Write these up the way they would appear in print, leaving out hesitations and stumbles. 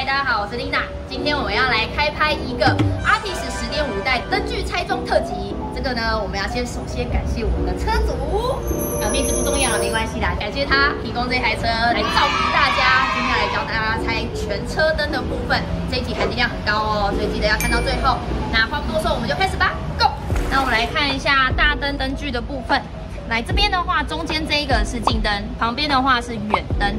嗨，大家好，我是 Lina。今天我们要来开拍一个 Artis 10.5代灯具拆装特辑。这个呢，我们要首先感谢我们的车主，名字不重要了，没关系啦，感谢他提供这台车来照顾大家。今天来教大家拆全车灯的部分，这一集含金量很高哦，所以记得要看到最后。那话不多说，我们就开始吧 ，Go！ 那我们来看一下大灯灯具的部分。来这边的话，中间这一个是近灯，旁边的话是远灯。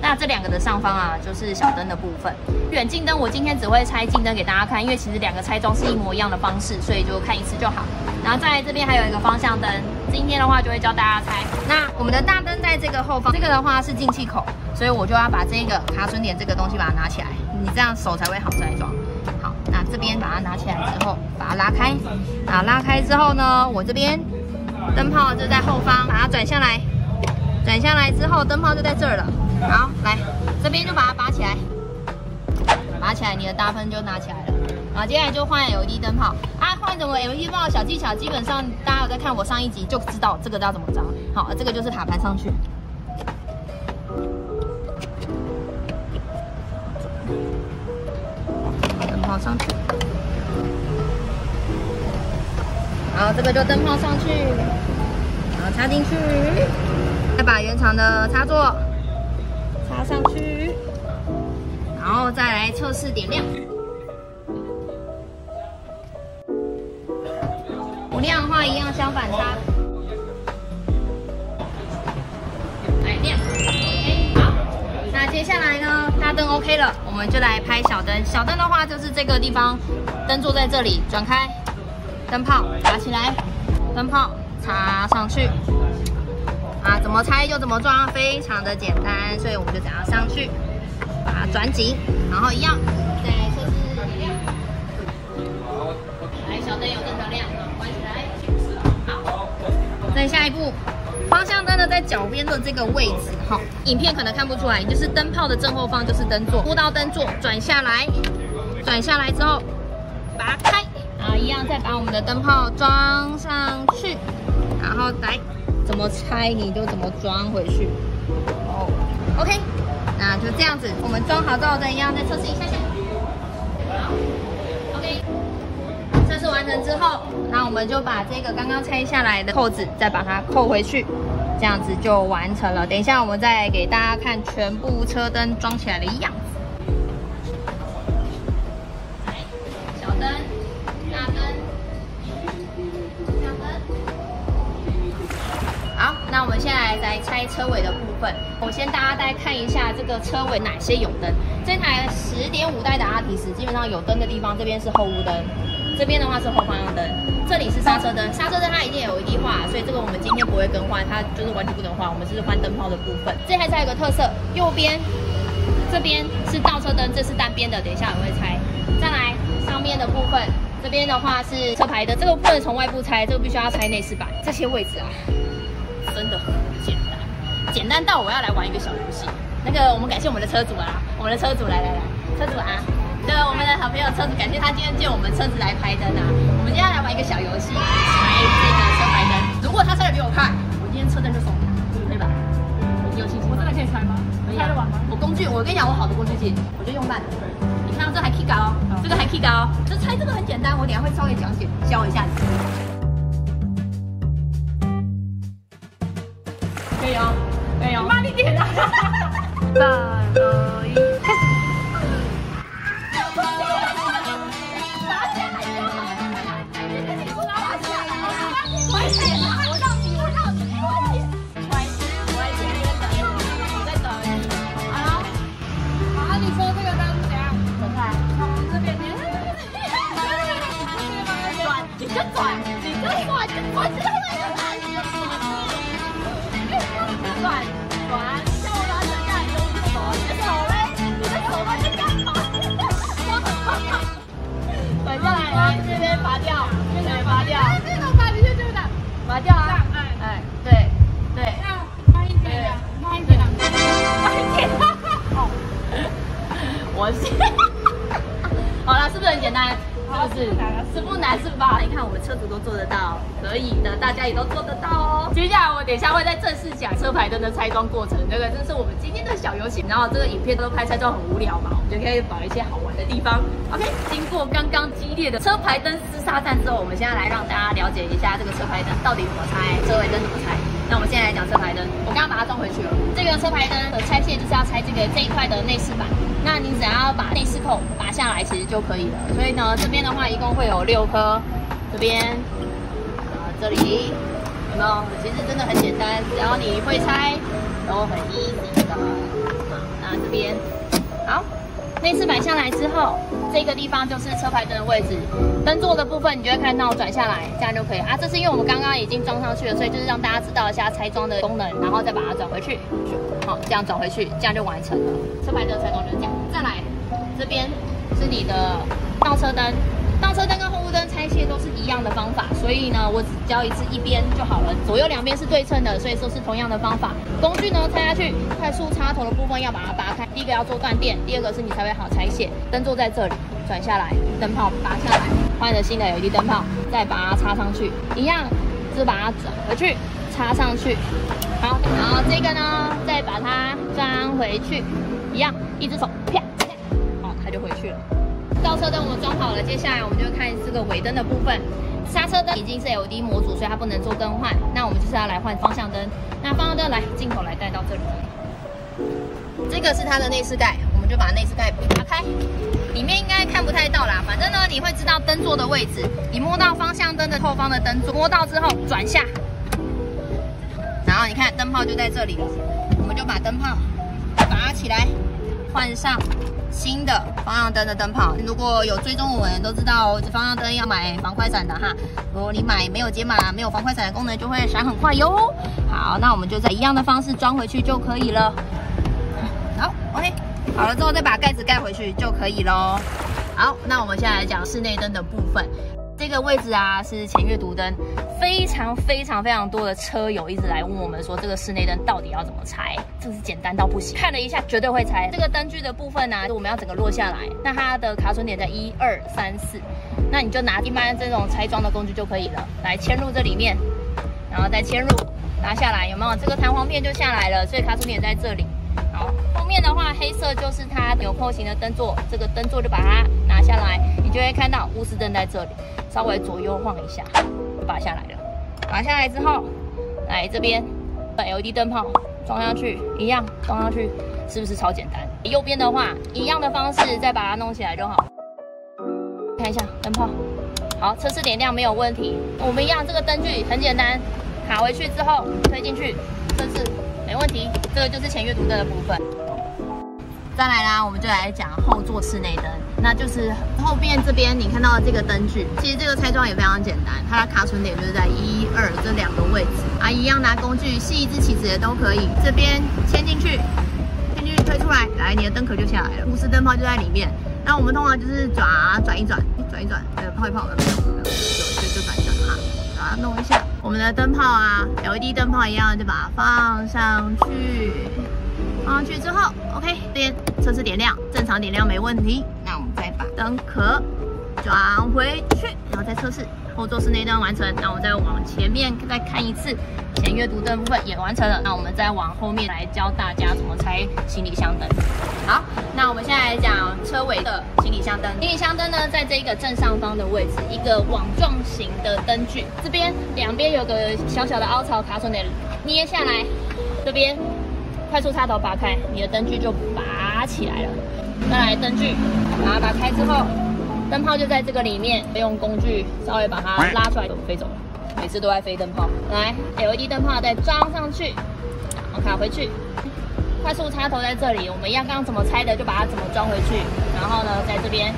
那这两个的上方啊，就是小灯的部分。远近灯我今天只会拆近灯给大家看，因为其实两个拆装是一模一样的方式，所以就看一次就好。然后在这边还有一个方向灯，今天的话就会教大家拆。那我们的大灯在这个后方，这个的话是进气口，所以我就要把这个卡榫点这个东西把它拿起来，你这样手才会好拆装。好，那这边把它拿起来之后，把它拉开。啊，拉开之后呢，我这边灯泡就在后方，把它转下来。转下来之后，灯泡就在这儿了。好，来这边就把它拔起来，拔起来，你的大灯就拿起来了。然后接下来就换 LED 灯泡啊，换什么 LED 灯泡的小技巧，基本上大家有在看我上一集就知道这个要怎么装。好，这个就是塔盘上去，灯泡上去，然后这个就灯泡上去，然后插进去，再把原厂的插座插上去，然后再来测试点亮。不亮的话一样相反插。来亮 ，OK， 好。那接下来呢，大灯 OK 了，我们就来拍小灯。小灯的话就是这个地方，灯座在这里，转开，灯泡打起来，灯泡插上去。啊，怎么拆就怎么装，非常的简单，所以我们就这样上去，把它转紧，然后一样再测试点亮。来，小灯有正常亮，关起来。好，再下一步，方向灯呢在脚边的这个位置，哈，影片可能看不出来，就是灯泡的正后方就是灯座，拨到灯座转下来，转下来之后拔开，然后一样再把我们的灯泡装上去，然后来。怎么拆你就怎么装回去哦。OK， 那就这样子，我们装好之后再一样再测试一下下。好 ，OK， 测试完成之后，那我们就把这个刚刚拆下来的扣子再把它扣回去，这样子就完成了。等一下我们再给大家看全部车灯装起来的样子。来，小灯、大灯。好，那我们现在来拆车尾的部分。我先大家看一下这个车尾哪些有灯。这台10.5代的Artis基本上有灯的地方，这边是后雾灯，这边的话是后方向灯，这里是刹车灯。刹车灯它一定有LED化，所以这个我们今天不会更换，它就是完全不能换，我们只是换灯泡的部分。这台车有个特色，右边这边是倒车灯，这是单边的，等一下我会拆。再来上面的部分，这边的话是车牌的，这个不能从外部拆，这个必须要拆内饰板。这些位置啊。真的很简单，简单到我要来玩一个小游戏。那个，我们感谢我们的车主啊，我们的车主来，车主啊，对，我们的好朋友车主，感谢他今天借我们车子来拍灯啊。我们接下来玩一个小游戏，拆这个车牌灯。如果他拆的比我快，我今天车灯就送他，可以吧？你有信心？我真的可以拆吗？拆得完吗？我工具，我跟你讲，我好的工具机，我就用慢的。你看到这还 key 高，这个还 key 高，这拆这个很简单，我等一下会稍微教一下你。可以哦，可以哦，慢一点啊！3、2、1，开始。我让你，快点，我在等你。好，好，你说这个灯怎样？转开，从这边转，你就转，转，像我拿着干东西的你的手嘞？你的手在干嘛？我很怕。转下来，来这边拔掉，对，拔掉。这种拔，你就这样拔掉啊！哎，对。慢一点，慢一点。哦，我是。好了，是不是很简单？是不难是吧？你看我们车主都做得到，可以的，大家也都做得到哦。接下来我等一下会再正式讲车牌灯的拆装过程，这是我们今天的小游戏。然后这个影片都拍拆装很无聊嘛，我们就可以找一些好玩的地方。OK， 经过刚刚激烈的车牌灯厮杀战之后，我们现在来让大家了解一下这个车牌灯到底怎么拆，车尾灯怎么拆。那我们现在来讲车牌灯，我刚刚把它装回去了。这个车牌灯的拆卸就是要拆这一块的内饰板，那你只要把内饰扣拔下来，其实就可以了。所以呢，这边的话一共会有6颗，这边这里有没有？其实真的很简单，只要你会拆，都很 easy 的。那这边好，内饰板下来之后，这个地方就是车牌灯的位置，灯座的部分你就会看到转下来，这样就可以啊。这是因为我们刚刚已经装上去了，所以就是让大家知道一下拆装的功能，然后再把它转回去。好，这样转回去，这样就完成了。车牌灯的拆装就是这样。再来，这边是你的倒车灯。倒车灯跟后雾灯拆卸都是一样的方法，所以呢，我只教一次一边就好了，左右两边是对称的，所以说是同样的方法。工具呢拆下去，快速插头的部分要把它拔开，第一个要做断电，第二个是你才会好拆卸。灯座在这里，转下来，灯泡拔下来，换了新的 LED 灯泡，再把它插上去，一样，就是把它转回去，插上去。好，然后这个呢，再把它装回去，一样，一只手啪，好，它就回去了。倒车灯我们装好了，接下来我们就看这个尾灯的部分。刹车灯已经是 LED 模组，所以它不能做更换。那我们就是要来换方向灯。那方向灯来镜头来带到这里，这个是它的内饰盖，我们就把内饰盖打开，里面应该看不太到啦。反正呢，你会知道灯座的位置，你摸到方向灯的后方的灯座，摸到之后转下，然后你看灯泡就在这里了，我们就把灯泡拔起来，换上新的方向灯的灯泡。如果有追踪我们都知道，方向灯要买防快闪的哈。如果你买没有解码、没有防快闪的功能，就会闪很快哟。好，那我们就在一样的方式装回去就可以了。好 ，OK， 好了之后再把盖子盖回去就可以咯。好，那我们现在来讲室内灯的部分。这个位置啊是前阅读灯，非常多的车友一直来问我们说，这个室内灯到底要怎么拆？这是简单到不行，看了一下绝对会拆。这个灯具的部分呢、我们要整个落下来，那它的卡榫点在1、2、3、4，那你就拿一般这种拆装的工具就可以了，来嵌入这里面，然后再嵌入，拿下来，有没有？这个弹簧片就下来了，所以卡榫点在这里。好，后面的话黑色就是它纽扣型的灯座，这个灯座就把它拿下来，你就会看到钨丝灯在这里，稍微左右晃一下，就拔下来了。拔下来之后，来这边 LED 灯泡装上去，一样装上去，是不是超简单？右边的话，一样的方式再把它弄起来就好。看一下灯泡，好，测试点亮没有问题。我们一样，这个灯具很简单，卡回去之后推进去，测试。没问题，这个就是前阅读灯的部分。再来啦，我们就来讲后座室内灯，那就是后边这边你看到的这个灯具，其实这个拆装也非常简单，它的卡榫点就是在1、2这2个位置啊，一样拿工具细一支起子也都可以，这边牵进去，推出来，来你的灯壳就下来了，钨丝灯泡就在里面。那我们通常就是转一转，泡一泡有没有？就转一转哈，把它弄一下。我们的灯泡啊 ，LED 灯泡一样，就把它放上去。放上去之后 ，OK， 这边测试点亮，正常点亮没问题。那我们再把灯壳转回去，然后再测试后座室内灯完成。那我们再往前面再看一次，前阅读灯部分也完成了。那我们再往后面来教大家怎么拆行李箱灯。好，那我们现在来讲车尾的行李箱灯。行李箱灯呢，在这个正上方的位置，一个网状型的灯具，这边两边有个小小的凹槽，卡榫点捏下来，这边快速插头拔开，你的灯具就拔起来了。再来灯具，把它拔开之后，灯泡就在这个里面，用工具稍微把它拉出来，飞走了。每次都在飞灯泡。来 ，LED 灯泡再装上去，然后卡回去。快速插头在这里，我们一样刚刚怎么拆的，就把它怎么装回去。然后呢，在这边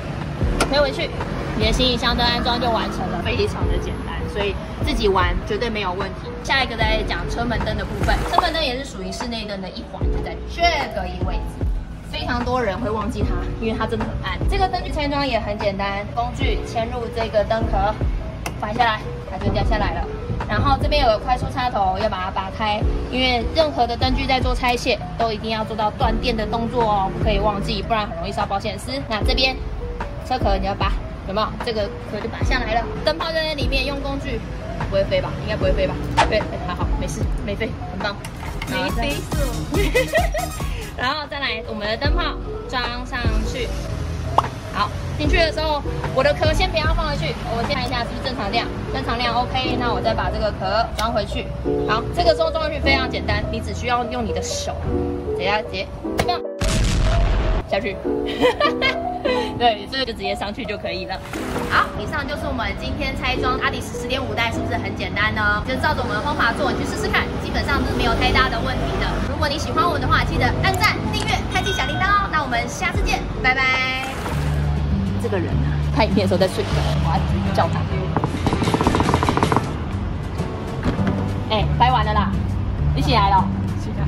推回去，你的行李箱灯安装就完成了，非常的简单，所以自己玩绝对没有问题。下一个再讲车门灯的部分，车门灯也是属于室内灯的一环，就在这个位置。非常多人会忘记它，因为它真的很暗。这个灯具拆装也很简单，工具嵌入这个灯壳，拔下来，它就掉下来了。然后这边有个快速插头，要把它拔开，因为任何的灯具在做拆卸都一定要做到断电的动作哦，不可以忘记，不然很容易烧保险丝。那这边车壳你要拔有没有？这个壳就拔下来了，灯泡就在里面，用工具不会飞吧？应该不会飞吧？对，还好，没事，没飞，很棒。没飞速。然后再来我们的灯泡装上去。好，进去的时候，我的壳先不要放回去，我先看一下是不是正常量，正常量 OK， 那我再把这个壳装回去。好，这个时候装回去非常简单，你只需要用你的手，直接这样下去。对，这个就直接上去就可以了。好，以上就是我们今天拆装阿迪斯10.5代，是不是很简单呢？就照着我们的方法做，你去试试看，基本上是没有太大的问题的。如果你喜欢我的话，记得按赞、订阅、开启小铃铛哦。那我们下次见，拜拜。这个人啊，拍影片的时候在睡觉，我要叫他。哎，拍完了啦，你起来了。起来。